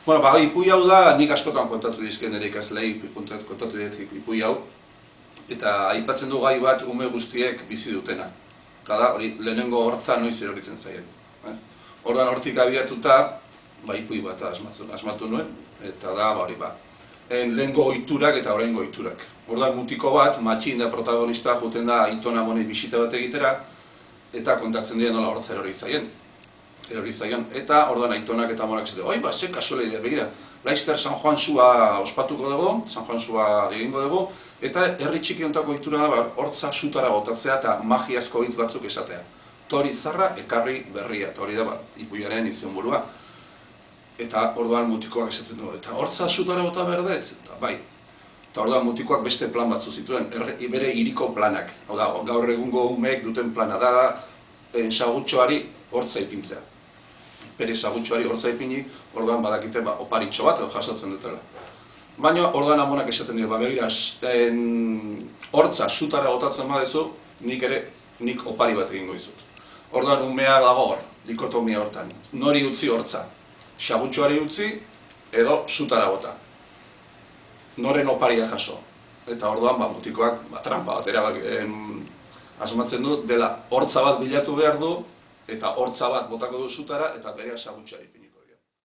Bueno, ipui hau da, nik askotan kontatu dizken ere ikaslei, kontatu dut ipui hau, eta aipatzen du gai bat ume guztiek bizi dutena. Eta da, hori, lehenengo hortza noiz eroritzen zaien. Ordan hortik abiatuta, ipui bat asmatu nuen, eta da, hori ba. Lehengo ohiturak eta oraingo ohiturak. Ordan mutiko bat, Matxin da protagonista, joten da aitona monei bisita bat egitera, eta kontatzen dira nola hortza erori zaien. Eta ordan aitonak eta amonak zute, oi, ba, ze kasualidadea, begira, laizter San Juan Sua ospatuko dugu, San Juan Sua egingo dugu, eta herri txiki hontako ohitura da, hortza sutara botatzea eta magiazko hitz batzuk esatea. Tori zarra, ekarri berria, eta hori da, ipuiaren izenburua. Eta orduan mutikoak esaten du, eta hortza sutara bota berdet, eta bai. Eta orduan mutikoak beste plan batzu zituen, bere hiriko planak. Hau da, gaur egungo umeek duten plana da, sagutxoari hortza ipintzea. Bere sagutxoari hortza ipini, orduan badakite oparitxo bat edo jasotzen dutela. Baina orduan amonak esaten dira, begira, hortza sutara botatzen badezu, nik opari bat egingo dizut. Orduan umea dago hor, dikotomia hortan. Nori utzi hortza? Sagutxoari utzi edo sutara bota. Noren oparia jaso. Eta orduan mutikoak trampa bat asmatzen du, dela hortza bat bilatu behar du, eta hortza bat botako du sutara, eta berea sagutxoari.